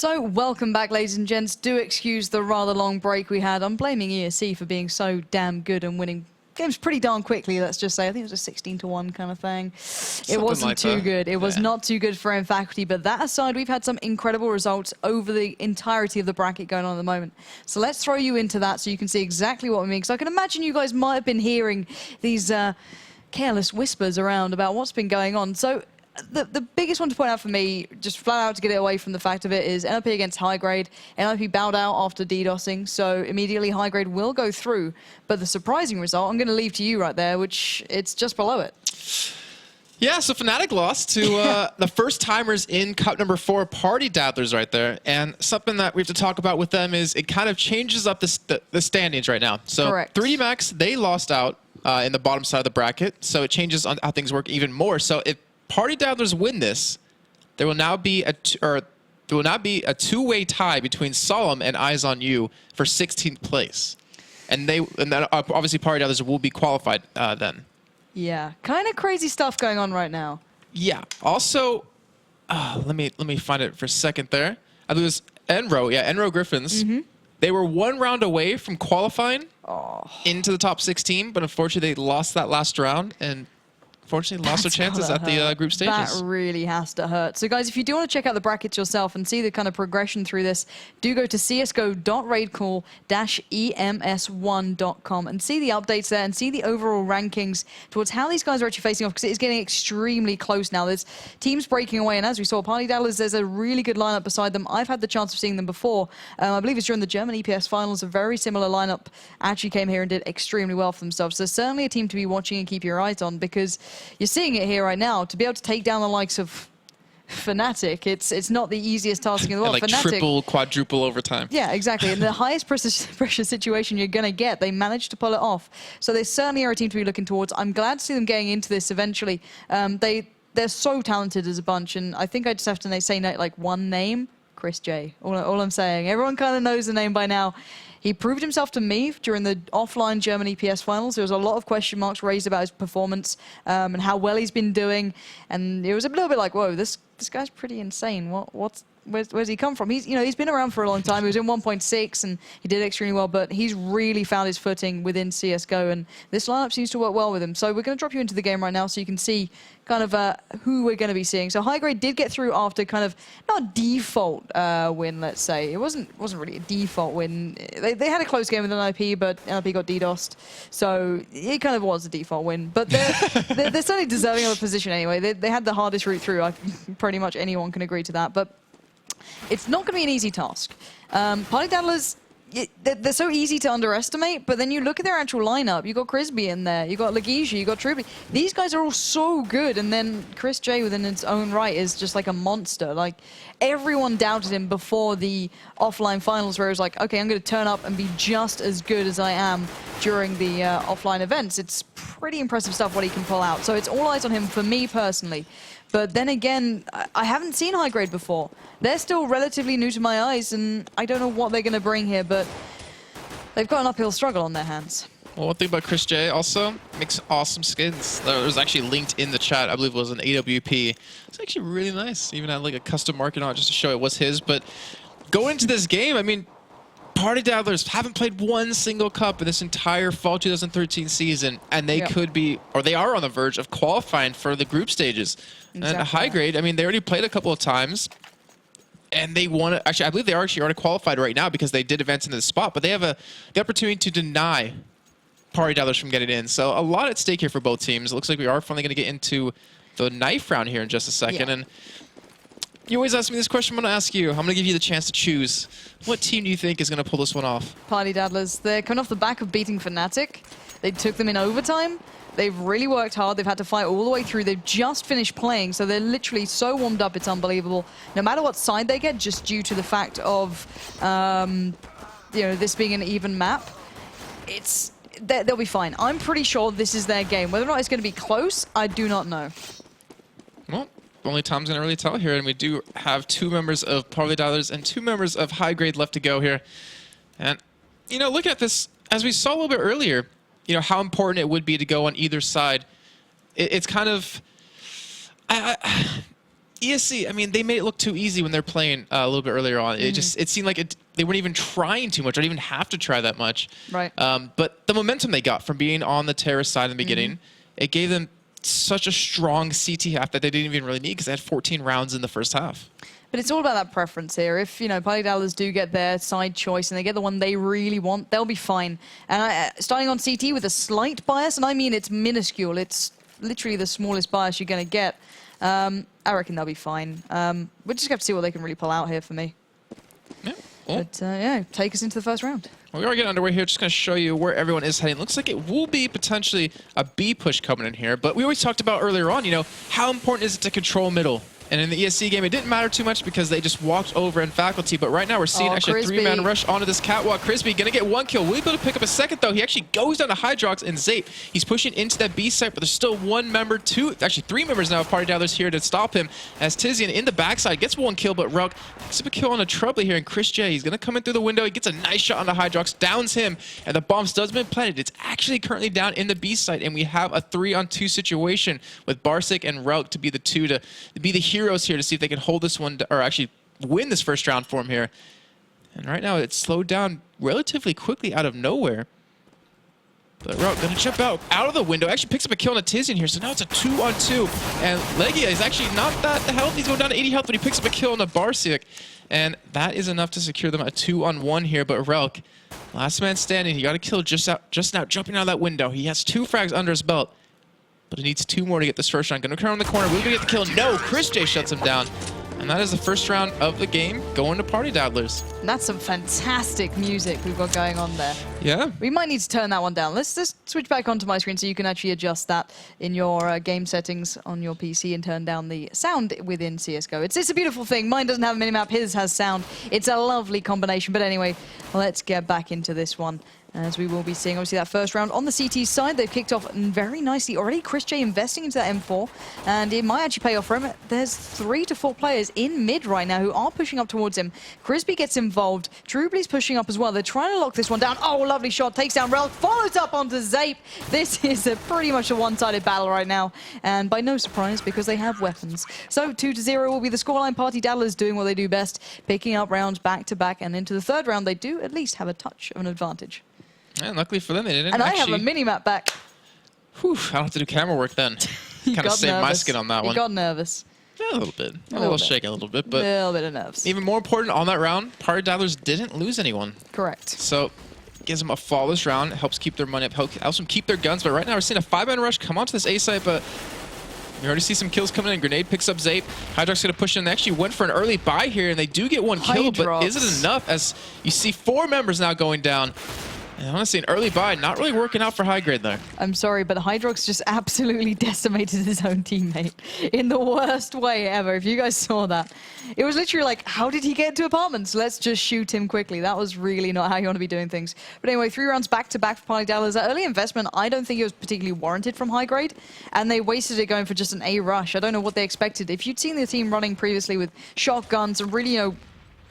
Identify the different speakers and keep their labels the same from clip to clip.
Speaker 1: So, welcome back, ladies and gents. Do excuse the rather long break we had. I'm blaming ESC for being so damn good and winning games pretty darn quickly, let's just say. I think it was a 16-1 kind of thing. It wasn't like too good. It was not too good for M faculty, but that aside, we've had some incredible results over the entirety of the bracket going on at the moment. So let's throw you into that so you can see exactly what we mean, because I can imagine you guys might have been hearing these careless whispers around about what's been going on. So the biggest one to point out for me, just flat out to get it away from the fact of it, is NLP against highgrade. NLP bowed out after DDoSing, so immediately highgrade will go through. But the surprising result, I'm going to leave to you right there, which it's just below it.
Speaker 2: Yeah, so Fnatic lost to the first timers in Cup number 4, PartyDaddlers right there. And something that we have to talk about with them is it kind of changes up the standings right now. So
Speaker 1: Correct.
Speaker 2: 3D Max, they lost out in the bottom side of the bracket, so it changes on how things work even more. So if PartyDaddlers win this, there will now be a two-way tie between Solemn and Eyes on You for 16th place, and then obviously PartyDaddlers will be qualified then.
Speaker 1: Yeah, kind of crazy stuff going on right now.
Speaker 2: Yeah. Also, let me find it for a second there. I believe it was Enro. Yeah, Enro Griffins. They were one round away from qualifying into the top 16, but unfortunately they lost that last round and unfortunately lost their chances at the group stages.
Speaker 1: That really has to hurt. So guys, if you do want to check out the brackets yourself and see the kind of progression through this, do go to csgo.raidcall-ems1.com and see the updates there and see the overall rankings towards how these guys are actually facing off, because it is getting extremely close now. There's teams breaking away, and as we saw, PartyDaddlers, there's a really good lineup beside them. I've had the chance of seeing them before. I believe it's during the German EPS finals. A very similar lineup actually came here and did extremely well for themselves. So certainly a team to be watching and keep your eyes on, because you're seeing it here right now. To be able to take down the likes of Fnatic, it's not the easiest task in the world.
Speaker 2: And like
Speaker 1: Fnatic,
Speaker 2: triple, quadruple overtime. Yeah,
Speaker 1: exactly. In the highest pressure situation you're going to get, they managed to pull it off. So they certainly are a team to be looking towards. I'm glad to see them getting into this eventually. They're so talented as a bunch, and I think I just have to say like one name, Chris J. All I'm saying. Everyone kind of knows the name by now. He proved himself to me during the offline German EPS finals. There was a lot of question marks raised about his performance and how well he's been doing. And it was a little bit like, whoa, this guy's pretty insane. Where's he come from? He's been around for a long time. He was in 1.6 and he did extremely well, but he's really found his footing within CSGO, and this lineup seems to work well with him. So we're going to drop you into the game right now so you can see kind of who we're going to be seeing. So highgrade did get through after kind of not default win, let's say. It wasn't really a default win. They had a close game with NLP, but NLP got DDoSed, so it kind of was a default win. But they're certainly deserving of a position anyway. They had the hardest route through. Pretty much anyone can agree to that. But it's not going to be an easy task. PartyDaddlers, they're so easy to underestimate, but then you look at their actual lineup. You got Crisby in there, you got Lagisha, you got Truby. These guys are all so good, and then Chris J within its own right is just like a monster. Like, everyone doubted him before the offline finals, where it was like, okay, I'm going to turn up and be just as good as I am during the offline events. It's pretty impressive stuff what he can pull out. So it's all eyes on him for me personally. But then again, I haven't seen highgrade before. They're still relatively new to my eyes, and I don't know what they're going to bring here, but they've got an uphill struggle on their hands.
Speaker 2: Well, one thing about Chris J also makes awesome skins. That was actually linked in the chat. I believe it was an AWP. It's actually really nice. Even had like a custom market on it just to show it was his. But going into this game, I mean, PartyDaddlers haven't played one single cup in this entire fall 2013 season, and they could be, or they are on the verge of qualifying for the group stages. Exactly. And highgrade, I mean, they already played a couple of times, and they won it. Actually, I believe they are actually already qualified right now because they did advance into the spot, but they have the opportunity to deny PartyDaddlers from getting in. So a lot at stake here for both teams. It looks like we are finally going to get into the knife round here in just a second.
Speaker 1: Yeah.
Speaker 2: And you always ask me this question. I'm going to ask you. I'm going to give you the chance to choose. What team do you think is going to pull this one off?
Speaker 1: PartyDaddlers. They're coming off the back of beating Fnatic. They took them in overtime. They've really worked hard. They've had to fight all the way through. They've just finished playing, so they're literally so warmed up, it's unbelievable. No matter what side they get, just due to the fact of this being an even map, they'll be fine. I'm pretty sure this is their game. Whether or not it's going to be close, I do not know.
Speaker 2: Well, only time's going to really tell here, and we do have 2 members of PartyDaddlers and 2 members of highgrade left to go here. And, look at this, as we saw a little bit earlier, how important it would be to go on either side. It's kind of, ESC, I mean, they made it look too easy when they're playing a little bit earlier on. It seemed like they weren't even trying too much, or didn't even have to try that much.
Speaker 1: Right.
Speaker 2: But the momentum they got from being on the terrorist side in the beginning, it gave them such a strong CT half that they didn't even really need, because they had 14 rounds in the first half.
Speaker 1: But it's all about that preference here. If, you know, PartyDaddlers do get their side choice and they get the one they really want, they'll be fine. And starting on CT with a slight bias, and I mean it's minuscule. It's literally the smallest bias you're going to get. I reckon they'll be fine. We'll just have to see what they can really pull out here for me.
Speaker 2: Yeah. Cool.
Speaker 1: But, yeah, take us into the first round.
Speaker 2: Well, we are getting underway here. Just going to show you where everyone is heading. Looks like it will be potentially a B push coming in here. But we always talked about earlier on, you know, how important is it to control middle? And in the ESC game, it didn't matter too much because they just walked over in faculty. But right now, we're seeing actually a 3-man rush onto this catwalk. Crispy going to get 1 kill. Will he be able to pick up a second, though? He actually goes down to Hydrox and Zape. He's pushing into that B site, but there's still 1 member, actually 3 members now of PartyDaddlers here to stop him. As Tizian in the backside gets 1 kill, but Relk picks up a kill on a Trouble here. And Chris J, he's going to come in through the window. He gets a nice shot onto Hydrox, downs him, and the bomb does been planted. It's actually currently down in the B site, and we have a 3-on-2 situation with Barsik and Relk to be the heroes here to see if they can hold this one, or actually win this first round for him here. And right now it's slowed down relatively quickly out of nowhere. But Relk gonna jump out of the window, actually picks up a kill on a Tizian here, so now it's a 2-on-2. And Legia is actually not that healthy. He's going down to 80 health, but he picks up a kill on a Barsik. And that is enough to secure them a 2-on-1 here. But Relk, last man standing, he got a kill just now, jumping out of that window. He has 2 frags under his belt, but he needs 2 more to get this first round. Gonna come around the corner. We're gonna get the kill. No, Chris J shuts him down. And that is the first round of the game going to PartyDaddlers.
Speaker 1: And that's some fantastic music we've got going on there.
Speaker 2: Yeah.
Speaker 1: We might need to turn that one down. Let's just switch back onto my screen so you can actually adjust that in your game settings on your PC and turn down the sound within CSGO. It's a beautiful thing. Mine doesn't have a minimap, his has sound. It's a lovely combination. But anyway, let's get back into this one. As we will be seeing, obviously, that first round on the CT side. They've kicked off very nicely already. Chris J investing into that M4, and it might actually pay off for him. There's 3 to 4 players in mid right now who are pushing up towards him. Crispy gets involved. Drubly's pushing up as well. They're trying to lock this one down. Oh, lovely shot. Takes down Relk. Follows up onto Zape. This is pretty much a one-sided battle right now, and by no surprise, because they have weapons. So 2-0 will be the scoreline. PartyDaddlers doing what they do best, picking up rounds back-to-back, and into the third round, they do at least have a touch of an advantage.
Speaker 2: And luckily for them, they didn't
Speaker 1: And
Speaker 2: actually...
Speaker 1: I have a mini-map back.
Speaker 2: Whew, I don't have to do camera work then. Kind of saved my skin on that one.
Speaker 1: He got nervous.
Speaker 2: Yeah, a little bit. A little shaking a little bit, but...
Speaker 1: A little bit of nerves.
Speaker 2: Even more important, on that round, PartyDaddlers didn't lose anyone.
Speaker 1: Correct.
Speaker 2: So, gives them a flawless round, helps keep their money up, helps them keep their guns, but right now we're seeing a 5-man rush come onto this A site, but... We already see some kills coming in. Grenade picks up Zape. Hydrox going to push in. They actually went for an early buy here, and they do get 1 kill, but is it enough? As you see 4 members now going down. And honestly, an early buy, not really working out for highgrade there.
Speaker 1: I'm sorry, but Hydrox just absolutely decimated his own teammate in the worst way ever. If you guys saw that, it was literally like, how did he get into apartments? Let's just shoot him quickly. That was really not how you want to be doing things. But anyway, 3 rounds back-to-back for PartyDaddlers. That early investment, I don't think it was particularly warranted from highgrade, and they wasted it going for just an A rush. I don't know what they expected. If you'd seen the team running previously with shotguns and really,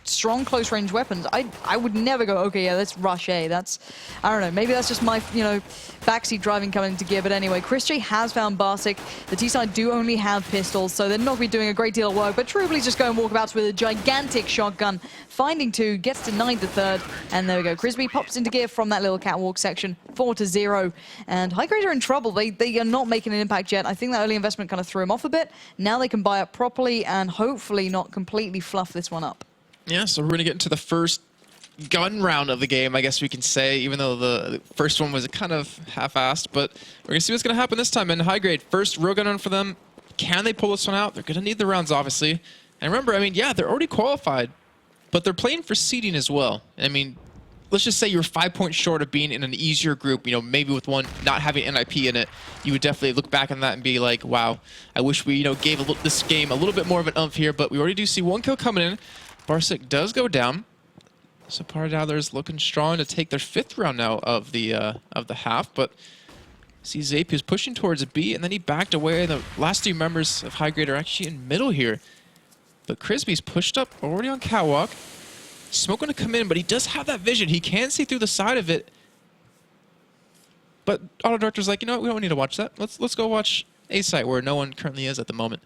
Speaker 1: strong close range weapons, I would never go, okay, yeah, let's rush A. That's, I don't know, maybe that's just my, backseat driving coming into gear. But anyway, Chris J has found Barsik. The T-side do only have pistols, so they're not going to be doing a great deal of work. But Trubly's just going walkabouts with a gigantic shotgun, finding 2, gets denied the 3rd, and there we go. Crispy pops into gear from that little catwalk section, 4-0. And highgrade are in trouble. They are not making an impact yet. I think that early investment kind of threw them off a bit. Now they can buy up properly and hopefully not completely fluff this one up.
Speaker 2: Yeah, so we're going to get into the first gun round of the game, I guess we can say, even though the first one was kind of half-assed. But we're going to see what's going to happen this time in highgrade. First real gun run for them. Can they pull this one out? They're going to need the rounds, obviously. And remember, I mean, yeah, they're already qualified, but they're playing for seeding as well. I mean, let's just say you're 5 points short of being in an easier group, maybe with one not having NIP in it. You would definitely look back on that and be like, wow, I wish we, gave this game a little bit more of an oomph here. But we already do see 1 kill coming in. Barsik does go down, so PartyDaddlers looking strong to take their 5th round now of the half. But see Zape who's pushing towards a B, and then he backed away. The last 2 members of highgrade are actually in middle here. But Crispy's pushed up already on catwalk. Smoke going to come in, but he does have that vision. He can see through the side of it. But Auto Director's like, you know what? We don't need to watch that. Let's go watch A site where no one currently is at the moment.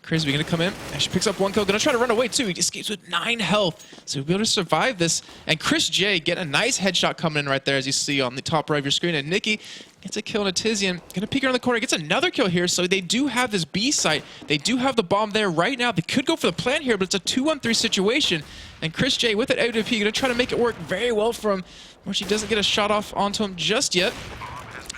Speaker 2: Crisby gonna come in, and she picks up 1 kill, gonna try to run away too. He escapes with 9 health, so he'll be able to survive this. And Chris J get a nice headshot coming in right there, as you see on the top right of your screen. And Nikki gets a kill on a Tizian, gonna peek around the corner, gets another kill here. So they do have this B site, they do have the bomb there right now. They could go for the plant here, but it's a 2-on-3 situation. And Chris J with it AWP, gonna try to make it work very well for him, where she doesn't get a shot off onto him just yet.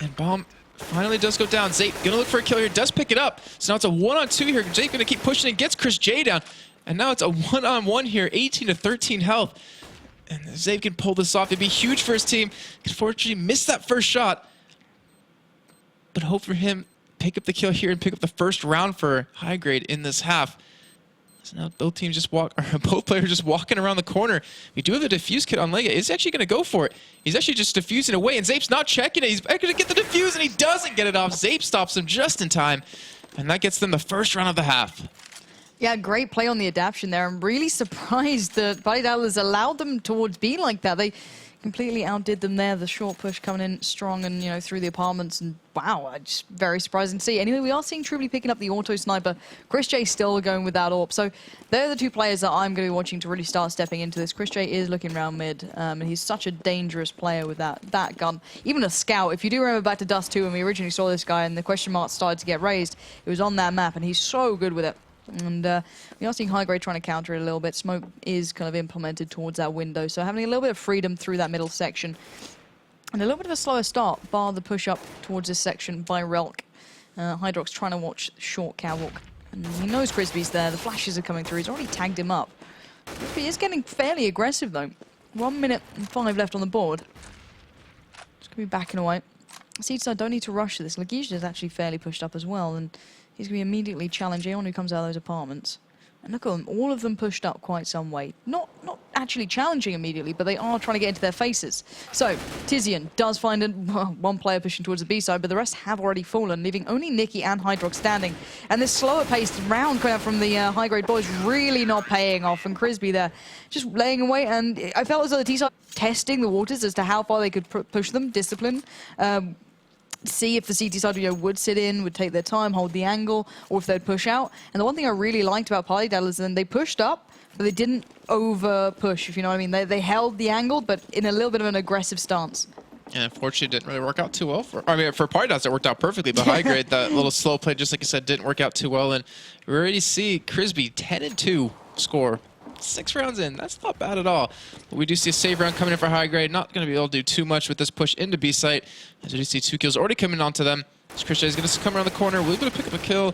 Speaker 2: And bomb finally does go down. Zape gonna look for a kill here, does pick it up. So now it's a 1-on-2 here. Zape gonna keep pushing and gets Chris J down. And now it's a 1-on-1 here, 18 to 13 health. And Zape can pull this off. It'd be huge for his team. Unfortunately, missed that first shot. But hope for him, pick up the kill here and pick up the first round for high grade in this half. So now both teams just both players just walking around the corner. We do have a defuse kit on Lega. He's actually going to go for it. He's actually just diffusing away, and Zape's not checking it. He's going to get the defuse, and he doesn't get it off. Zape stops him just in time, and that gets them the first round of the half.
Speaker 1: Yeah, great play on the adaption there. I'm really surprised that PartyDaddlers allowed them towards B like that. They completely outdid them there. The short push coming in strong and, you know, through the apartments. And wow, just very surprising to see. Anyway, we are seeing Truly picking up the auto sniper. Chris J still going without AWP. So they're the two players that I'm going to be watching to really start stepping into this. Chris J is looking around mid, and he's such a dangerous player with that gun. Even a scout. If you do remember back to Dust 2 when we originally saw this guy and the question mark started to get raised, it was on that map, and he's so good with it. And we are seeing high grade trying to counter it a little bit. Smoke is kind of implemented towards that window, so having a little bit of freedom through that middle section. And a little bit of a slower start, bar the push up towards this section by Relk. Hydrox trying to watch short catwalk. And he knows Crisby's there, the flashes are coming through, he's already tagged him up. He is getting fairly aggressive though. 1 minute and 5 left on the board. Just gonna be backing away. Seedside don't need to rush this. Lagisha is actually fairly pushed up as well, and he's going to be immediately challenging anyone who comes out of those apartments. And look at them, all of them pushed up quite some way. Not actually challenging immediately, but they are trying to get into their faces. So, Tizian does find one player pushing towards the B side, but the rest have already fallen, leaving only Nikki and Hydrox standing. And this slower paced round coming out from the high grade boys really not paying off. And Crisby there just laying away. And I felt as though the T-side testing the waters as to how far they could push them, discipline. See if the CT side would sit in, would take their time, hold the angle, or if they'd push out. And the one thing I really liked about PartyDaddlers is then they pushed up, but they didn't over push, if you know what I mean. They held the angle, but in a little bit of an aggressive stance.
Speaker 2: And unfortunately, it didn't really work out too well. For PartyDaddlers, it worked out perfectly, but high grade, that little slow play, just like you said, didn't work out too well. And we already see Crisby 10-2 score. 6 rounds in, that's not bad at all. But we do see a save round coming in for high grade. Not going to be able to do too much with this push into B site. As we do see 2 kills already coming onto them. Chris J is going to come around the corner. We're able to pick up a kill.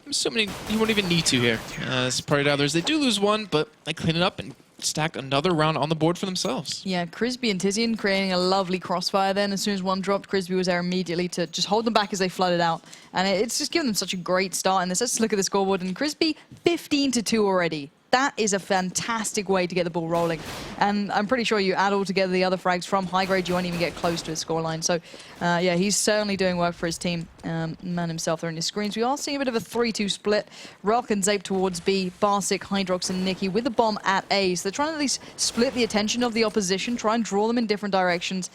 Speaker 2: I'm assuming he won't even need to here. As PartyDaddlers, they do lose 1, but they clean it up and stack another round on the board for themselves.
Speaker 1: Yeah, Crisby and Tizian creating a lovely crossfire then. As soon as one dropped, Crisby was there immediately to just hold them back as they flooded out. And it's just given them such a great start in this. Let's look at the scoreboard. And Crisby, 15-2 already. That is a fantastic way to get the ball rolling. And I'm pretty sure you add all together the other frags from high grade, you won't even get close to his scoreline. So, yeah, he's certainly doing work for his team. Man himself there in his screens. We are seeing a bit of a 3-2 split. Relk and Zape towards B, Barsic, Hydrox, and Nikki with the bomb at A. So they're trying to at least split the attention of the opposition, try and draw them in different directions.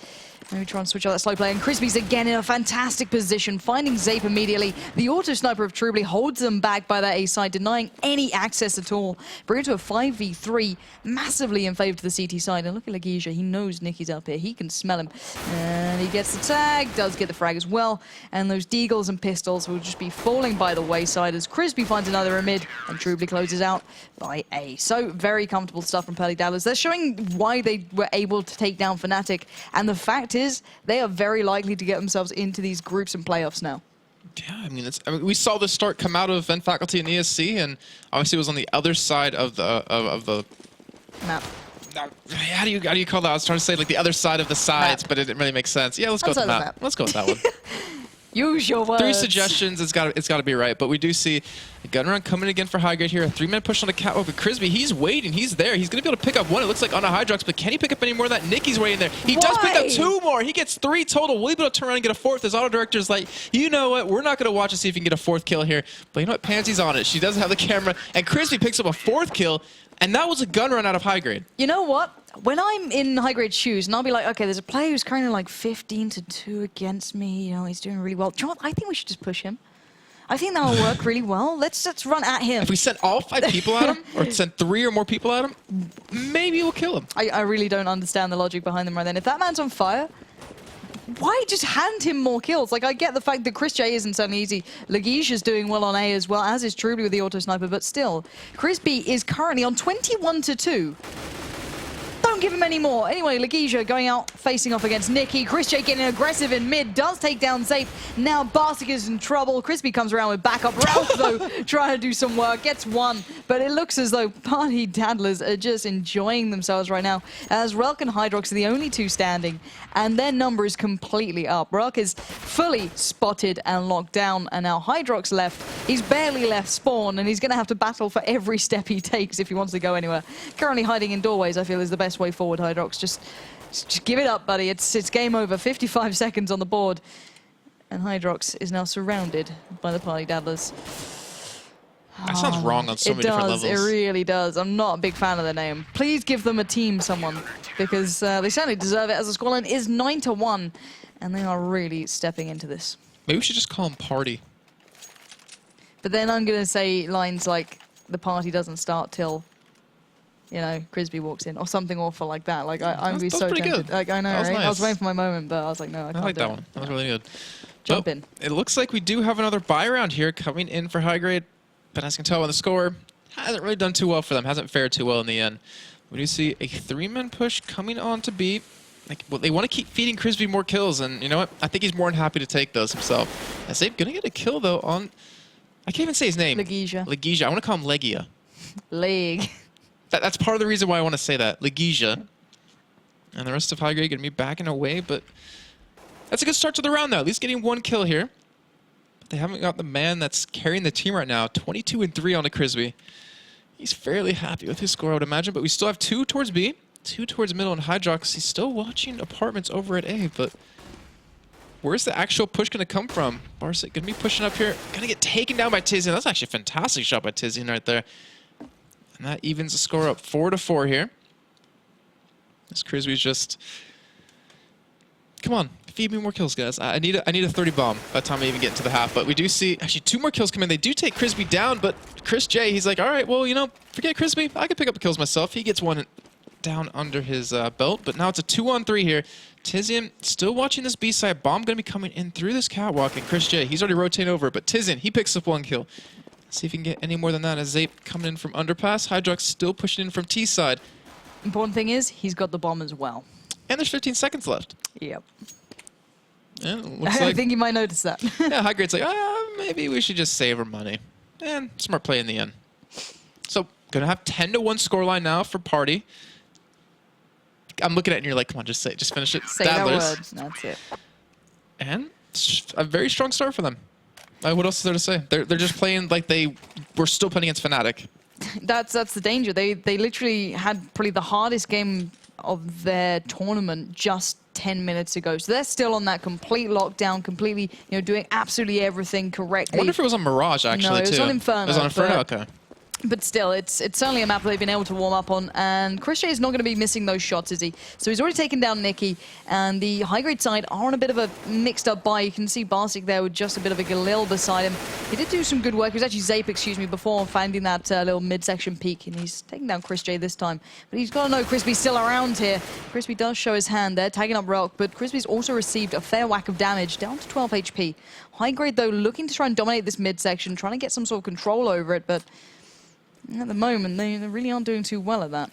Speaker 1: Maybe try and switch out that slow play. And Crisby's again in a fantastic position, finding Zape immediately. The auto sniper of Truly holds them back by that A side, denying any access at all. Bring it to a 5v3, massively in favor to the CT side. And look at Lagisha, he knows Nicky's up here. He can smell him. And he gets the tag, does get the frag as well. And those deagles and pistols will just be falling by the wayside as Crisby finds another in mid, and Truly closes out by A. So very comfortable stuff from PartyDaddlers. They're showing why they were able to take down Fnatic. And the fact is, they are very likely to get themselves into these groups and playoffs now.
Speaker 2: Yeah, I mean, we saw this start come out of Vent Faculty and ESC, and obviously it was on the other side of the
Speaker 1: map.
Speaker 2: How do you call that? I was trying to say like the other side of the sides, but it didn't really make sense. Yeah, let's go with the map. Let's go with that one.
Speaker 1: Use your words.
Speaker 2: 3 suggestions. It's got to be right. But we do see a gun run coming again for high grade here. A 3-man push on the catwalk. But Crisby, he's waiting. He's there. He's going to be able to pick up 1. It looks like on a Hydrox. But can he pick up any more of that? Nicky's waiting there. He does pick up 2 more. He gets 3 total. Will he be able to turn around and get a 4th? His auto director's like, you know what? We're not going to watch and see if he can get a 4th kill here. But you know what? Pansy's on it. She doesn't have the camera. And Crisby picks up a 4th kill. And that was a gun run out of high grade.
Speaker 1: You know what? When I'm in high grade shoes, and I'll be like, okay, there's a player who's currently like 15-2 against me. You know, he's doing really well. Do you know what? I think we should just push him. I think that will work really well. Let's run at him.
Speaker 2: If we send all 5 people at him, or send 3 or more people at him, maybe we'll kill him.
Speaker 1: I really don't understand the logic behind them right then. If that man's on fire, why just hand him more kills? Like, I get the fact that Chris J isn't so easy. Laguija's doing well on A as well, as is Truly with the auto sniper, but still, Chris B is currently on 21-2. Don't give him any more. Anyway, Laguija going out, facing off against Nikki. Chris J getting aggressive in mid, does take down Zape. Now Barsik is in trouble. Crispy comes around with backup. Ralph, though, trying to do some work, gets one. But it looks as though PartyDaddlers are just enjoying themselves right now, as Relk and Hydrox are the only 2 standing, and their number is completely up. Relk is fully spotted and locked down, and now Hydrox left. He's barely left spawn, and he's going to have to battle for every step he takes if he wants to go anywhere. Currently hiding in doorways, I feel, is the best way forward. Hydrox, just give it up, buddy. It's game over. 55 seconds on the board, and Hydrox is now surrounded by the PartyDaddlers.
Speaker 2: That sounds wrong on so many different levels.
Speaker 1: It really does. I'm not a big fan of the name. Please give them a team, someone, because they certainly deserve it, as the scoreline is 9-1, and they are really stepping into this.
Speaker 2: Maybe we should just call them Party.
Speaker 1: But then I'm going to say lines like, the party doesn't start till, you know, Crisby walks in, or something awful like that. Like, I'm be so tempted.
Speaker 2: Good.
Speaker 1: Like, I know, right?
Speaker 2: Nice.
Speaker 1: I was waiting for my moment, but I was like, no, I can't
Speaker 2: like
Speaker 1: do
Speaker 2: that
Speaker 1: it.
Speaker 2: one. That was really good.
Speaker 1: Jump in.
Speaker 2: It looks like we do have another buy round here coming in for high grade, but as you can tell by the score, hasn't really done too well for them. Hasn't fared too well in the end. We do see a 3-man push coming on to B. Like, well, they want to keep feeding Crisby more kills, and you know what? I think he's more than happy to take those himself. As they're gonna get a kill though on, I can't even say his name.
Speaker 1: Laguija.
Speaker 2: Laguija. I want to call him Legia.
Speaker 1: Leg.
Speaker 2: That's part of the reason why I want to say that. Laguija. And the rest of high grade going to be backing away, but that's a good start to the round, though. At least getting 1 kill here. But they haven't got the man that's carrying the team right now. 22-3 on the Crisby. He's fairly happy with his score, I would imagine, but we still have 2 towards B, 2 towards middle, and Hydrox. He's still watching apartments over at A, but where's the actual push going to come from? Barsik going to be pushing up here. Going to get taken down by Tizian. That's actually a fantastic shot by Tizian right there. And that evens the score up 4-4 here. This Crisby's just... Come on, feed me more kills, guys. I need a 30 bomb by the time I even get into the half. But we do see actually 2 more kills come in. They do take Crisby down, but Chris J, he's like, all right, well, you know, forget Crisby. I can pick up the kills myself. He gets 1 down under his belt, but now it's a 2-on-3 here. Tizian still watching this B side. Bomb going to be coming in through this catwalk, and Chris J, he's already rotating over, but Tizian, he picks up 1 kill. See if he can get any more than that as Zape coming in from underpass. Hydrox still pushing in from T side.
Speaker 1: Important thing is, he's got the bomb as well.
Speaker 2: And there's 15 seconds left.
Speaker 1: Yep.
Speaker 2: Yeah, looks
Speaker 1: I
Speaker 2: like,
Speaker 1: think you might notice that.
Speaker 2: yeah, high grade's like, maybe we should just save our money. And smart play in the end. So, gonna have 10-1 scoreline now for Party. I'm looking at it and you're like, come on, just finish it.
Speaker 1: Say that
Speaker 2: Daddlers.
Speaker 1: word. That's it.
Speaker 2: And a very strong start for them. What else is there to say? They're just playing like they were still playing against Fnatic.
Speaker 1: That's the danger. They literally had probably the hardest game of their tournament just 10 minutes ago. So they're still on that complete lockdown, completely, you know, doing absolutely everything correctly.
Speaker 2: I wonder if it was on Mirage, actually,
Speaker 1: no, it was
Speaker 2: too.
Speaker 1: on Inferno.
Speaker 2: It was on Inferno, okay.
Speaker 1: But still, it's certainly a map that they've been able to warm up on, and Chris J is not going to be missing those shots, is he? So he's already taken down Nikki, and the high-grade side are on a bit of a mixed-up buy. You can see Barsik there with just a bit of a Galil beside him. He did do some good work. It was actually Zape, excuse me, before finding that little midsection peak, and he's taking down Chris J this time. But he's got to know Crispy's still around here. Crispy does show his hand there, tagging up Relk, but Crispy's also received a fair whack of damage, down to 12 HP. High-grade, though, looking to try and dominate this midsection, trying to get some sort of control over it, but at the moment, they really aren't doing too well at that.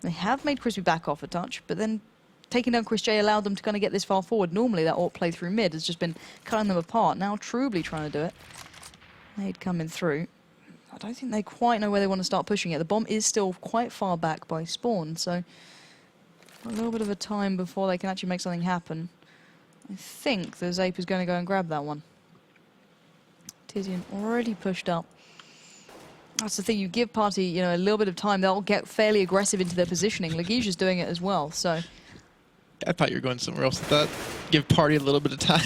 Speaker 1: They have made Crispy back off a touch, but then taking down Chris J allowed them to kind of get this far forward. Normally, that AWP play through mid has just been cutting them apart. Now, Truly trying to do it. They'd coming through. I don't think they quite know where they want to start pushing it. The bomb is still quite far back by spawn, so a little bit of a time before they can actually make something happen. I think the Zape is going to go and grab that one. Tizian already pushed up. That's the thing, you give Party, you know, a little bit of time, they'll get fairly aggressive into their positioning. Laguija's doing it as well, so.
Speaker 2: I thought you were going somewhere else with that. Give Party a little bit of time.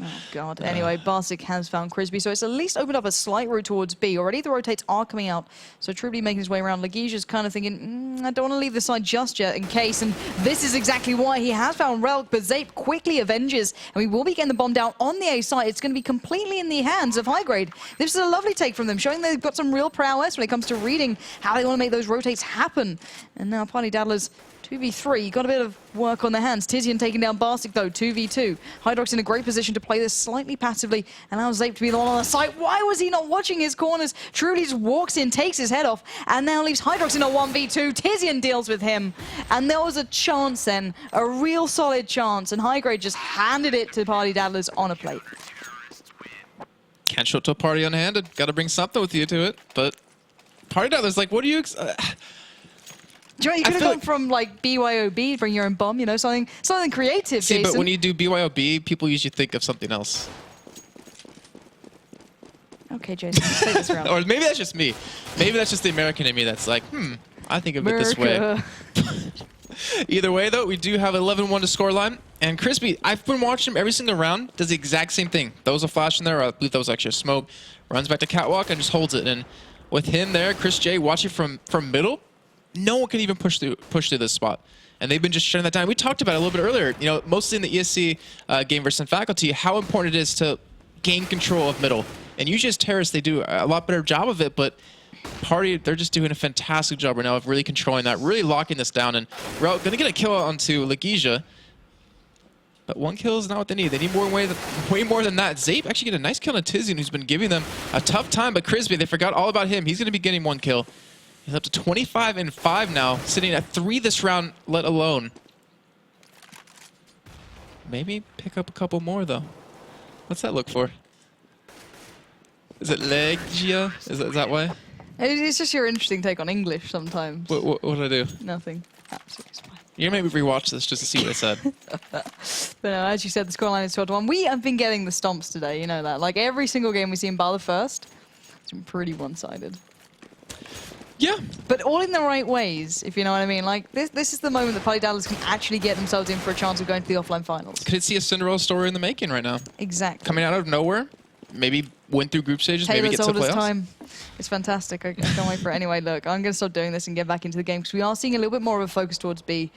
Speaker 1: Oh, God. Anyway, Barsik has found Crisby, so it's at least opened up a slight route towards B. Already the rotates are coming out, so Trubly making his way around. Legisia's kind of thinking, I don't want to leave the side just yet in case, and this is exactly why he has found Relk, but Zape quickly avenges, and we will be getting the bomb down on the A side. It's going to be completely in the hands of highgrade. This is a lovely take from them, showing they've got some real prowess when it comes to reading how they want to make those rotates happen. And now PartyDaddlers 2v3, got a bit of work on their hands. Tizian taking down Barsik though, 2v2. Hydrox in a great position to play this slightly passively, allows Zape to be the one on the site. Why was he not watching his corners? Truly just walks in, takes his head off, and now leaves Hydrox in a 1v2. Tizian deals with him, and there was a chance then, a real solid chance, and Highgrade just handed it to PartyDaddlers on a plate.
Speaker 2: Can't show up to a party unhanded. Got to bring something with you to it, but PartyDaddlers, like, what do you...
Speaker 1: Do you know, you could have gone from like BYOB, bring your own bomb, you know, something creative.
Speaker 2: See,
Speaker 1: Jason.
Speaker 2: but when you do BYOB, people usually think of something else.
Speaker 1: Okay, Jason, let's take this round.
Speaker 2: Or maybe that's just me. Maybe that's just the American in me that's like, I think of it this way. Either way, though, we do have 11-1 to scoreline. And Crispy, I've been watching him every single round, does the exact same thing. Throws a flash in there, or I believe that was actually a smoke. Runs back to Catwalk and just holds it. And with him there, Chris J watching from middle, no one can even push through this spot. And they've been just shutting that down. We talked about it a little bit earlier, you know, mostly in the ESC game versus Faculty, how important it is to gain control of middle. And usually as terrorists, they do a lot better job of it, but Party, they're just doing a fantastic job right now of really controlling that, really locking this down. And we're going to get a kill onto Legisia. But one kill is not what they need. They need way more than that. Zape actually get a nice kill on Tizian, who's been giving them a tough time. But Crisby, they forgot all about him. He's going to be getting one kill. He's up to 25-5 now, sitting at 3 this round, let alone. Maybe pick up a couple more, though. What's that look for? Is it Legia? Is that why?
Speaker 1: It's just your interesting take on English sometimes.
Speaker 2: What did I do?
Speaker 1: Nothing. Absolutely fine.
Speaker 2: You're going to make me rewatch this just to see what I said.
Speaker 1: But no, as you said, the scoreline is 12-1. We have been getting the stomps today, you know that. Like every single game we see in bar the first, it's been pretty one-sided.
Speaker 2: Yeah.
Speaker 1: But all in the right ways, if you know what I mean. Like, this is the moment that PartyDaddlers can actually get themselves in for a chance of going to the offline finals.
Speaker 2: Could see a Cinderella story in the making right now.
Speaker 1: Exactly.
Speaker 2: Coming out of nowhere, maybe win through group stages, maybe get to playoffs.
Speaker 1: Time. It's fantastic. I can't wait for it. Anyway, look, I'm going to stop doing this and get back into the game because we are seeing a little bit more of a focus towards B.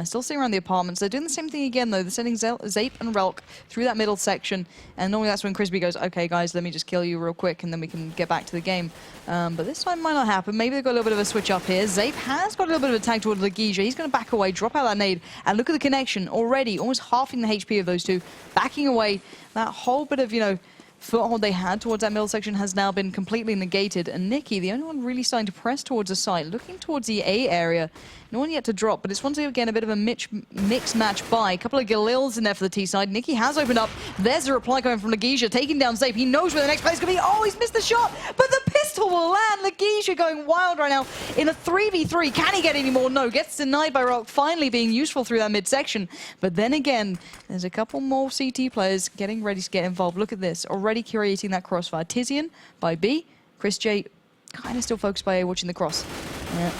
Speaker 1: Still seeing around the apartments. They're doing the same thing again, though. They're sending Zape and Relk through that middle section. And normally that's when Crisby goes, okay, guys, let me just kill you real quick and then we can get back to the game. But this time might not happen. Maybe they've got a little bit of a switch up here. Zape has got a little bit of a tag towards Legisia. He's going to back away, drop out that nade, and look at the connection already. Almost halving the HP of those two. Backing away. That whole bit of, you know, foothold they had towards that middle section has now been completely negated. And Nikki, the only one really starting to press towards the site, looking towards the A area. No one yet to drop, but it's once again a bit of a mix match buy. A couple of Galils in there for the T side. Nikki has opened up. There's a reply coming from Legisia, taking down Zape. He knows where the next play is going to be. Oh, he's missed the shot, but the pistol will land. Legisia going wild right now in a 3v3. Can he get any more? No. Gets denied by Rock, finally being useful through that midsection. But then again, there's a couple more CT players getting ready to get involved. Look at this. Already curating that crossfire. Tizian by B. Chris J kind of still focused by A, watching the cross.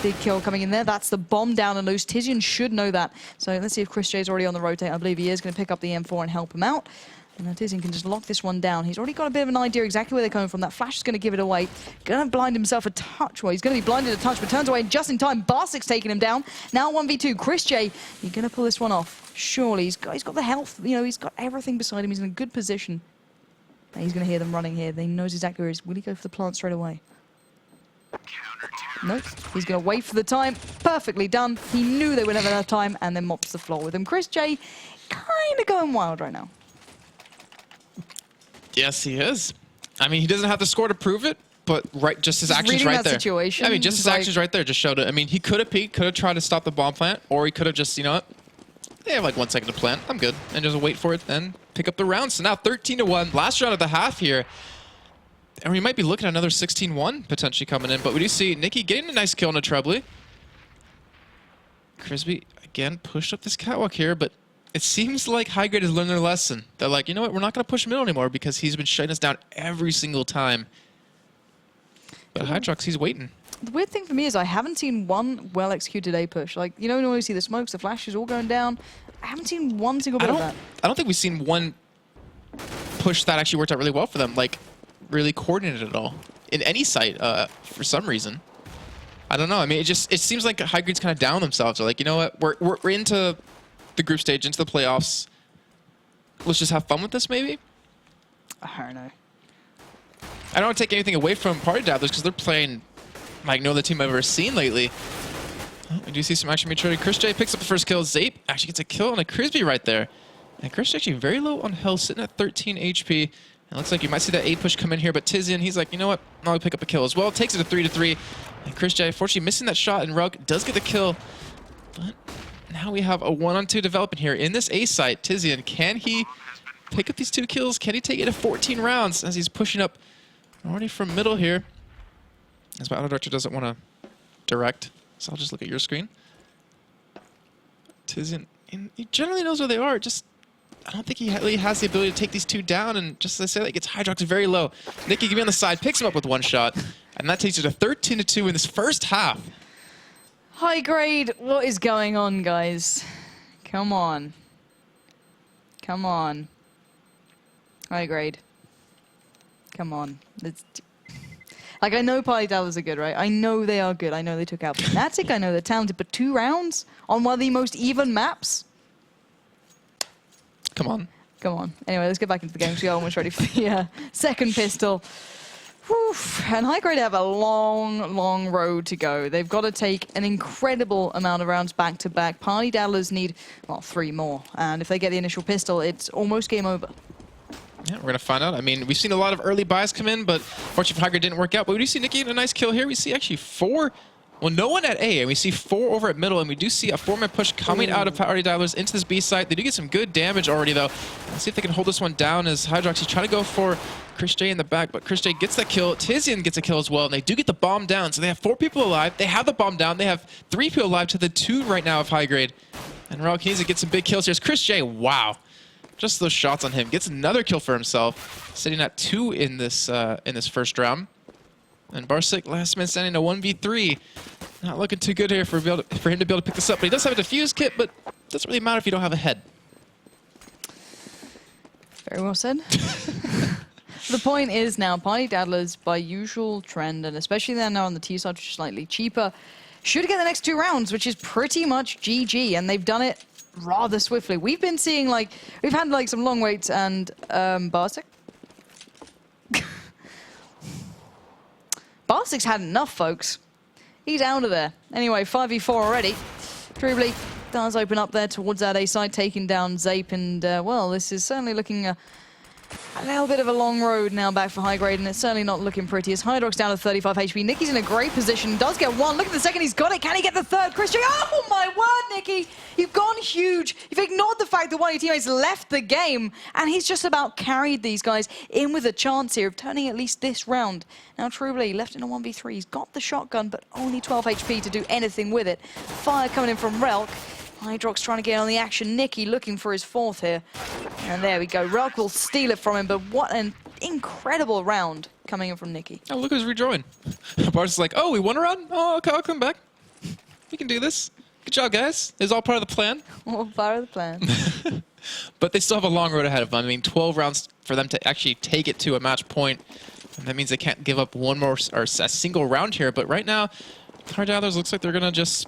Speaker 1: Big kill coming in there. That's the bomb down and loose. Tizian should know that. So let's see if Chris J is already on the rotate. I believe he is going to pick up the M4 and help him out. And Tizian can just lock this one down. He's already got a bit of an idea exactly where they're coming from. That flash is going to give it away. Going to blind himself a touch. Well, he's going to be blinded a touch, but turns away just in time. Barsik's taking him down. Now 1v2. Chris J, you're going to pull this one off. Surely. He's got the health. You know, he's got everything beside him. He's in a good position. And he's going to hear them running here. He knows exactly where he is. Will he go for the plant straight away? Nope. He's going to wait for the time. Perfectly done. He knew they would have enough time and then mops the floor with him. Chris J kind of going wild right now.
Speaker 2: Yes, he is. I mean, he doesn't have to score to prove it, but just his actions right there.
Speaker 1: Situation,
Speaker 2: I mean, just his actions right there just showed it. I mean, he could have peeked, could have tried to stop the bomb plant, or he could have just, you know what? They have like 1 second to plant. I'm good. And just wait for it and pick up the round. So now 13-1. Last round of the half here. And we might be looking at another 16-1 potentially coming in. But we do see Nikki getting a nice kill on a trebly. Crisby, again, pushed up this catwalk here. But it seems like Highgrade has learned their lesson. They're like, you know what? We're not going to push middle anymore because he's been shutting us down every single time. But Hydrox, he's waiting.
Speaker 1: The weird thing for me is I haven't seen one well-executed A push. Like, you know, you always see the smokes, the flashes all going down. I haven't seen one single bit of that.
Speaker 2: I don't think we've seen one push that actually worked out really well for them. Like, really coordinated it all in any site for some reason. I don't know. I mean, it seems like high grade's kind of down themselves. They're like, you know what? We're into the group stage, into the playoffs. Let's just have fun with this, maybe.
Speaker 1: I don't know.
Speaker 2: I don't want to take anything away from PartyDaddlers because they're playing like no other team I've ever seen lately. Oh, we do see some action maturity. ChrisJ picks up the first kill. Zape actually gets a kill on a Crisby right there. And ChrisJ actually very low on health, sitting at 13 HP. It looks like you might see that A push come in here, but Tizian, he's like, you know what? I'll pick up a kill as well. Takes it to 3-3. And ChrisJ, unfortunately, missing that shot, and Relk does get the kill. But now we have a 1-on-2 development here in this A site. Tizian, can he pick up these 2 kills? Can he take it to 14 rounds as he's pushing up already from middle here? As my auto director doesn't want to direct, so I'll just look at your screen. Tizian, he generally knows where they are. Just, I don't think he really has the ability to take these 2 down. And just as I say, that gets Hydrox very low. Nicky can be on the side, picks him up with 1 shot, and that takes it to 13-2 in this first half.
Speaker 1: High grade, what is going on, guys? Come on. Come on. High grade. Come on. Like, I know PartyDaddlers are good, right? I know they are good. I know they took out Fnatic. I know they're talented. But 2 rounds on one of the most even maps?
Speaker 2: Come on.
Speaker 1: Come on. Anyway, let's get back into the game. We are almost ready for the second pistol. Whew. And High Grade have a long, long road to go. They've got to take an incredible amount of rounds back-to-back. PartyDaddlers need, well, 3 more. And if they get the initial pistol, it's almost game over.
Speaker 2: Yeah, we're going to find out. I mean, we've seen a lot of early buys come in, but fortunately for High Grade didn't work out. But we do see Nicky in a nice kill here. We see actually 4, well, no one at A, and we see 4 over at middle, and we do see a 4-man push coming out of PartyDaddlers into this B site. They do get some good damage already, though. Let's see if they can hold this one down as Hydrox is trying to go for ChrisJ in the back, but ChrisJ gets that kill. Tizian gets a kill as well, and they do get the bomb down. So they have 4 people alive. They have the bomb down. They have 3 people alive to the 2 right now of High Grade. And Raul Kinesi gets some big kills here. ChrisJ, wow. Just those shots on him. Gets another kill for himself, sitting at 2 in this first round. And Barsic, last man standing, a 1v3. Not looking too good here for him to be able to pick this up. But he does have a defuse kit, but it doesn't really matter if you don't have a head.
Speaker 1: Very well said. The point is now, PartyDaddlers, by usual trend, and especially they're now on the T side, which is slightly cheaper, should get the next 2 rounds, which is pretty much GG, and they've done it rather swiftly. We've been seeing, like, we've had, like, some long waits, and Barsic. Barsic's had enough, folks. He's out of there. Anyway, 5v4 already. Truly does open up there towards that A side, taking down Zape, and, well, this is certainly looking a little bit of a long road now back for High Grade, and it's certainly not looking pretty. As Hydrox down to 35 HP. Nicky's in a great position. Does get 1. Look at the second. He's got it. Can he get the 3rd? ChrisJ. Oh, my word, Nicky. You've gone huge. You've ignored the fact that one of your teammates left the game, and he's just about carried these guys in with a chance here of turning at least this round. Now, Truly left in a 1v3. He's got the shotgun, but only 12 HP to do anything with it. Fire coming in from Relk. Hydrox trying to get on the action. Nicky looking for his 4th here. And there we go. Relk will steal it from him, but what an incredible round coming in from Nicky.
Speaker 2: Oh, look who's rejoined. Bars is like, oh, we won a round? Oh, okay, I'll come back. We can do this. Good job, guys. It was all part of the plan.
Speaker 1: All part of the plan.
Speaker 2: But they still have a long road ahead of them. I mean, 12 rounds for them to actually take it to a match point. And that means they can't give up one more or a single round here. But right now, PartyDaddlers looks like they're going to just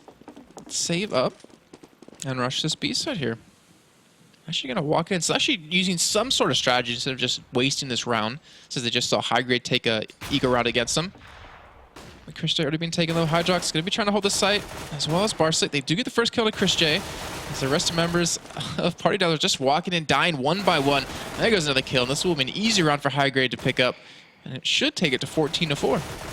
Speaker 2: save up and rush this B side here. Actually going to walk in. So actually using some sort of strategy instead of just wasting this round, since they just saw High Grade take a ego round against them. But ChrisJ already been taken low. Hydrox going to be trying to hold this site, as well as Barsic. They do get the first kill to ChrisJ, as the rest of members of PartyDaddlers just walking and dying 1 by 1. There goes another kill, and this will be an easy round for High Grade to pick up, and it should take it to 14-4.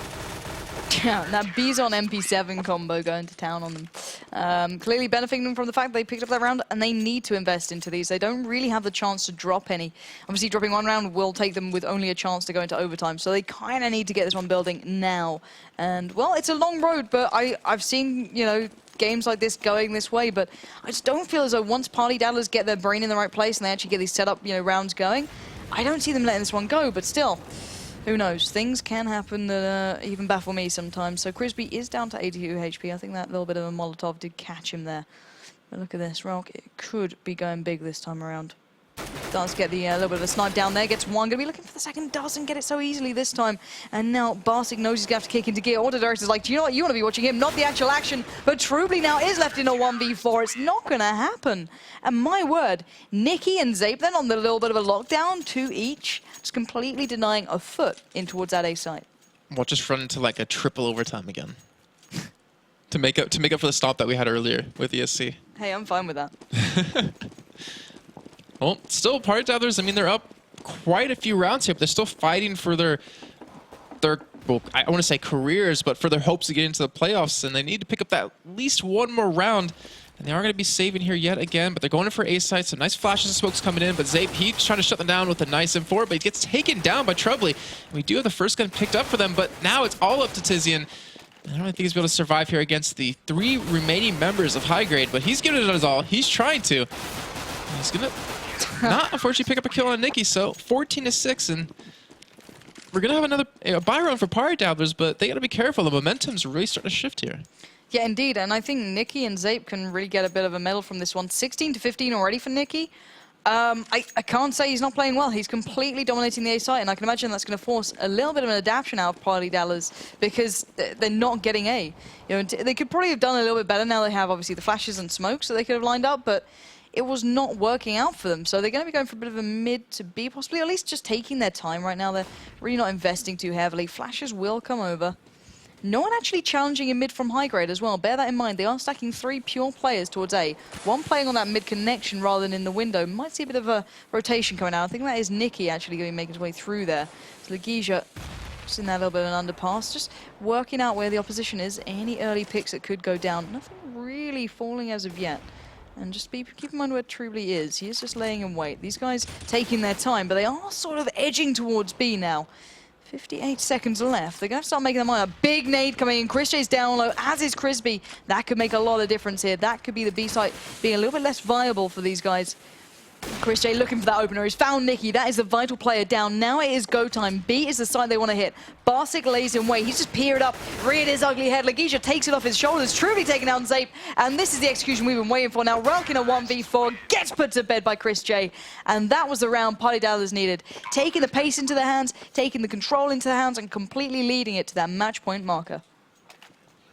Speaker 1: Yeah, that Bison MP7 combo going to town on them. Clearly benefiting them from the fact they picked up that round, and they need to invest into these. They don't really have the chance to drop any. Obviously, dropping 1 round will take them with only a chance to go into overtime, so they kind of need to get this one building now. And, well, it's a long road, but I've seen, you know, games like this going this way, but I just don't feel as though once PartyDaddlers get their brain in the right place and they actually get these setup, you know, rounds going, I don't see them letting this one go, but still. Who knows? Things can happen that even baffle me sometimes. So Crisby is down to 82 HP. I think that little bit of a Molotov did catch him there. But look at this. Rock, it could be going big this time around. Does get the little bit of a snipe down there, gets one, gonna be looking for the second, doesn't get it so easily this time. And now Barsic knows he's gonna have to kick into gear. Auto Director's like, do you know what, you wanna be watching him, not the actual action, but Trubley now is left in a 1v4. It's not gonna happen. And my word, Nikki and Zape then on the little bit of a lockdown, 2 each, just completely denying a foot in towards that A site.
Speaker 2: We'll just run into like a triple overtime again. to make up for the stop that we had earlier with ESC.
Speaker 1: Hey, I'm fine with that.
Speaker 2: Well, still PartyDaddlers, I mean, they're up quite a few rounds here, but they're still fighting for their well, I want to say careers, but for their hopes to get into the playoffs, and they need to pick up that at least one more round. And they are going to be saving here yet again, but they're going in for A sites. Some nice flashes of smokes coming in, but Zape, he's trying to shut them down with a nice M4, but he gets taken down by Trubley. And we do have the first gun picked up for them, but now it's all up to Tizian. I don't really think he's going to be able to survive here against the 3 remaining members of High Grade, but he's giving it his all. He's trying to. He's going to not, unfortunately, pick up a kill on Nikki, so 14-6, and we're going to have another buy round for PartyDaddlers, but they got to be careful. The momentum's really starting to shift here.
Speaker 1: Yeah, indeed, and I think Nikki and Zape can really get a bit of a medal from this one. 16-15 already for Nikki. I can't say he's not playing well. He's completely dominating the A site, and I can imagine that's going to force a little bit of an adaptation out of PartyDaddlers because they're not getting A. You know, they could probably have done a little bit better. Now they have obviously the flashes and smokes that they could have lined up, but it was not working out for them. So they're going to be going for a bit of a mid to B, possibly, or at least just taking their time right now. They're really not investing too heavily. Flashes will come over. No one actually challenging in mid from High Grade as well. Bear that in mind. They are stacking 3 pure players towards A. One playing on that mid connection rather than in the window. Might see a bit of a rotation coming out. I think that is Nikki actually going to be making his way through there. So Legija just in that little bit of an underpass. Just working out where the opposition is. Any early picks that could go down. Nothing really falling as of yet. And just keep in mind where Trubley is. He is just laying in wait. These guys taking their time, but they are sort of edging towards B now. 58 seconds left. They're going to start making them on. A big nade coming in. Chris J's down low, as is Crispy. That could make a lot of difference here. That could be the B site being a little bit less viable for these guys. Chris J looking for that opener. He's found Nikki. That is the vital player down. Now it is go time. B is the side they want to hit. Barsic lays in wait. He's just peered up, reared his ugly head. Legija takes it off his shoulders. Truly taking out Zape. And this is the execution we've been waiting for. Now Relk in a 1v4 gets put to bed by Chris J. And that was the round PartyDaddlers needed. Taking the pace into their hands, taking the control into their hands, and completely leading it to that match point marker.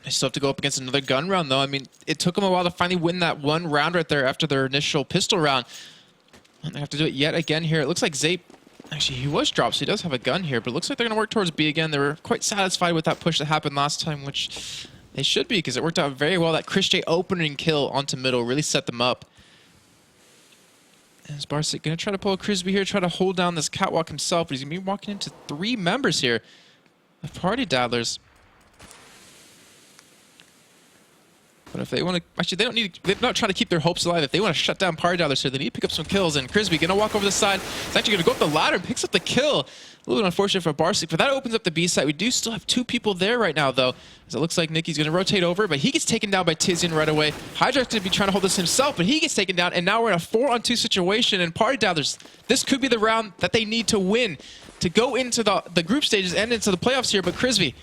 Speaker 2: They still have to go up against another gun round, though. I mean, it took them a while to finally win that one round right there after their initial pistol round. And they have to do it yet again here. It looks like Zape, actually, he was dropped, so he does have a gun here, but it looks like they're going to work towards B again. They were quite satisfied with that push that happened last time, which they should be, because it worked out very well. That Chris J opening kill onto middle really set them up. And is Barsic going to try to pull a Crispy here, try to hold down this catwalk himself, but he's going to be walking into 3 members here of PartyDaddlers. But if they want to, actually, they don't need, they're not trying to keep their hopes alive. If they want to shut down PartyDaddlers here, they need to pick up some kills. And Crispy going to walk over the side. He's actually going to go up the ladder and picks up the kill. A little bit unfortunate for Barsic, but that opens up the B side. We do still have 2 people there right now, though, as it looks like Nikki's going to rotate over, but he gets taken down by Tizian right away. Hydra's going to be trying to hold this himself, but he gets taken down, and now we're in a 4-on-2 situation. And PartyDaddlers, this could be the round that they need to win to go into the group stages and into the playoffs here. But Crispy,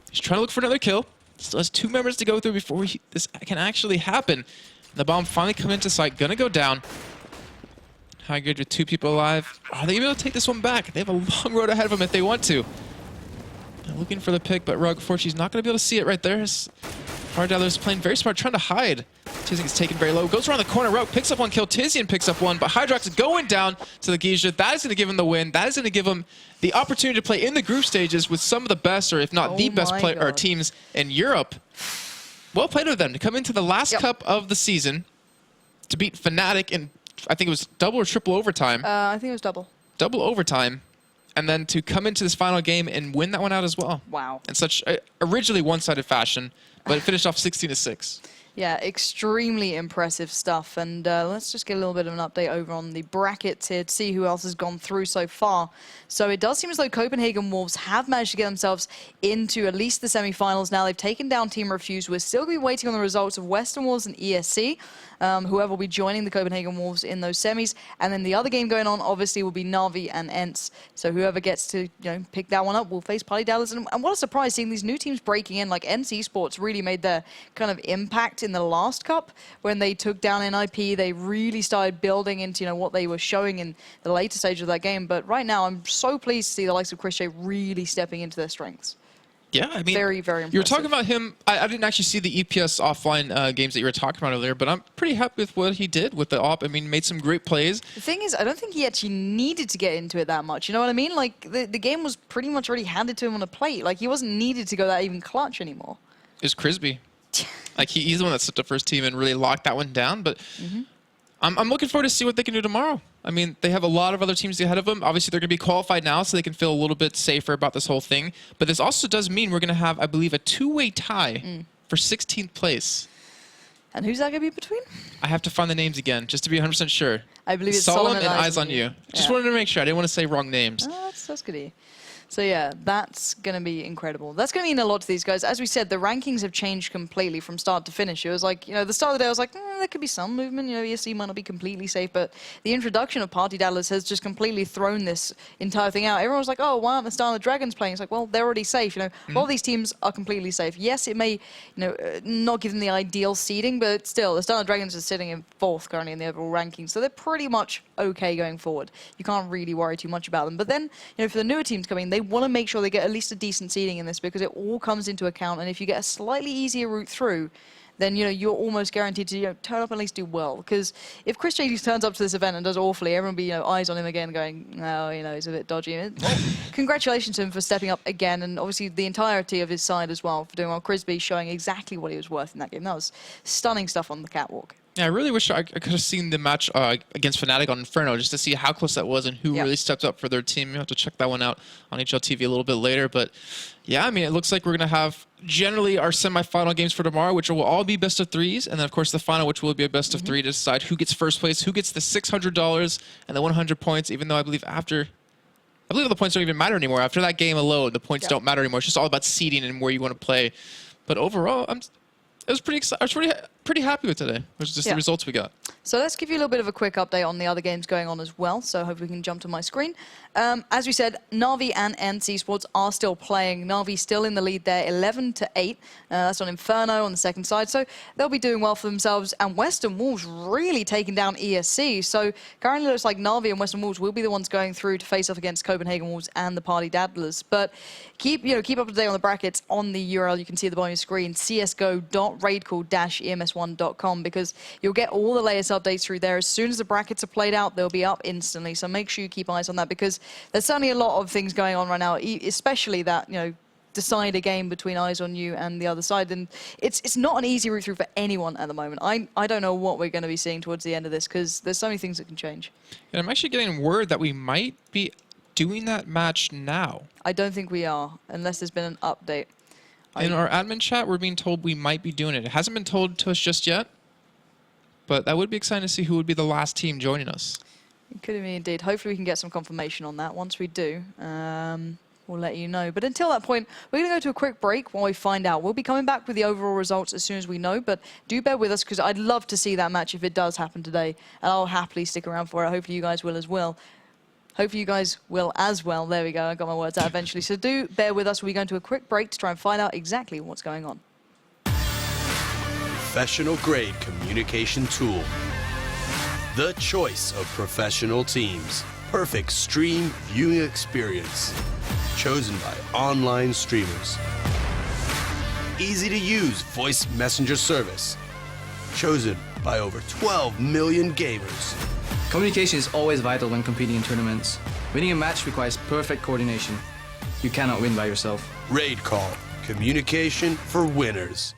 Speaker 2: he's trying to look for another kill. Still has 2 members to go through before this can actually happen. The bomb finally come into sight, gonna go down. High Grade with 2 people alive. Are they able to take this one back? They have a long road ahead of them if they want to. They're looking for the pick, but Rug, unfortunately, he's not gonna be able to see it right there. PartyDaddlers playing very smart, trying to hide. Tizian gets taken very low, goes around the corner, Rug picks up 1 kill, Tizian picks up 1, but Hydrox going down to the Legija. That is gonna give him the win. That is gonna give him the opportunity to play in the group stages with some of the best, or if not the best teams in Europe. Well played of them to come into the last cup of the season to beat Fnatic in, I think it was double or triple overtime.
Speaker 1: I think it was double.
Speaker 2: Double overtime. And then to come into this final game and win that one out as well.
Speaker 1: Wow.
Speaker 2: In such originally one-sided fashion, but it finished off 16-6.
Speaker 1: Yeah, extremely impressive stuff. And let's just get a little bit of an update over on the brackets here to see who else has gone through so far. So it does seem as though Copenhagen Wolves have managed to get themselves into at least the semi-finals now. They've taken down Team Refuse. We're still going to be waiting on the results of Western Wolves and ESC. whoever will be joining the Copenhagen Wolves in those semis. And then the other game going on, obviously, will be Na'Vi and ENCE. So whoever gets to pick that one up will face PartyDaddlers. And what a surprise seeing these new teams breaking in. Like ENCE Esports really made their kind of impact in the last cup when they took down NIP. They really started building into what they were showing in the later stage of that game. But right now, I'm so pleased to see the likes of Chris J really stepping into their strengths.
Speaker 2: Yeah, I mean,
Speaker 1: very, very impressive.
Speaker 2: You were talking about him. I didn't actually see the EPS offline games that you were talking about earlier, but I'm pretty happy with what he did with the op. I mean, made some great plays.
Speaker 1: The thing is, I don't think he actually needed to get into it that much. You know what I mean? Like, the game was pretty much already handed to him on a plate. Like, he wasn't needed to go that even clutch anymore.
Speaker 2: It was Crisby. Like, he's the one that stepped up first team and really locked that one down, but... I'm looking forward to see what they can do tomorrow. I mean, they have a lot of other teams ahead of them. Obviously, they're going to be qualified now, so they can feel a little bit safer about this whole thing. But this also does mean we're going to have, I believe, a two-way tie for 16th place.
Speaker 1: And who's that going to be between?
Speaker 2: I have to find the names again, just to be 100% sure.
Speaker 1: I believe it's
Speaker 2: Solemn and Eyes on You. Just wanted to make sure. I didn't want to say wrong names.
Speaker 1: Oh, that's good of you. So yeah, that's going to be incredible. That's going to mean a lot to these guys. As we said, the rankings have changed completely from start to finish. It was like, the start of the day I was like, there could be some movement. ESC might not be completely safe, but the introduction of PartyDaddlers has just completely thrown this entire thing out. Everyone was like, oh, why aren't the Starlight Dragons playing? It's like, well, they're already safe. A lot of these teams are completely safe. Yes, it may, not give them the ideal seeding, but still, the Starlight Dragons are sitting in 4th currently in the overall rankings, so they're pretty much okay going forward. You can't really worry too much about them. But then, for the newer teams coming in, they want to make sure they get at least a decent seeding in this because it all comes into account. And if you get a slightly easier route through, then you're almost guaranteed to turn up and at least do well. Because if Chris J turns up to this event and does awfully, everyone will be eyes on him again, going, oh, he's a bit dodgy. Well, congratulations to him for stepping up again, and obviously the entirety of his side as well for doing well. Crisby showing exactly what he was worth in that game. That was stunning stuff on the catwalk.
Speaker 2: Yeah, I really wish I could have seen the match against Fnatic on Inferno just to see how close that was and who really stepped up for their team. You have to check that one out on HLTV a little bit later. But yeah, I mean, it looks like we're going to have generally our semifinal games for tomorrow, which will all be best of threes. And then, of course, the final, which will be a best of three to decide who gets first place, who gets the $600 and the 100 points, even though I believe all the points don't even matter anymore. After that game alone, the points don't matter anymore. It's just all about seeding and where you want to play. But overall, I was pretty happy with today. It was just the results we got.
Speaker 1: So let's give you a little bit of a quick update on the other games going on as well. So hopefully we can jump to my screen. As we said, Na'Vi and ENCE Esports are still playing. Na'Vi still in the lead there, 11-8. That's on Inferno on the second side. So they'll be doing well for themselves. And Western Wolves really taking down ESC. So currently it looks like Na'Vi and Western Wolves will be the ones going through to face off against Copenhagen Wolves and the PartyDaddlers. But keep up to date on the brackets on the URL you can see at the bottom of your screen, csgo.raidcall-ems1.com, because you'll get all the latest updates through there. As soon as the brackets are played out, they'll be up instantly. So make sure you keep eyes on that, because there's certainly a lot of things going on right now, especially that, decide a game between Eyes on You and the other side. And it's not an easy route through for anyone at the moment. I don't know what we're going to be seeing towards the end of this, because there's so many things that can change.
Speaker 2: And I'm actually getting word that we might be doing that match now.
Speaker 1: I don't think we are, unless there's been an update.
Speaker 2: In our admin chat, we're being told we might be doing it. It hasn't been told to us just yet, but that would be exciting to see who would be the last team joining us.
Speaker 1: It could be indeed. Hopefully we can get some confirmation on that. Once we do, we'll let you know. But until that point, we're going to go to a quick break while we find out. We'll be coming back with the overall results as soon as we know, but do bear with us, because I'd love to see that match if it does happen today, and I'll happily stick around for it. Hopefully you guys will as well. Hopefully you guys will as well. There we go. I got my words out eventually. So do bear with us. We'll be going to a quick break to try and find out exactly what's going on.
Speaker 3: Professional grade communication tool. The choice of professional teams. Perfect stream viewing experience. Chosen by online streamers. Easy to use voice messenger service. Chosen by over 12 million gamers.
Speaker 4: Communication is always vital when competing in tournaments. Winning a match requires perfect coordination. You cannot win by yourself.
Speaker 3: RaidCall. Communication for winners.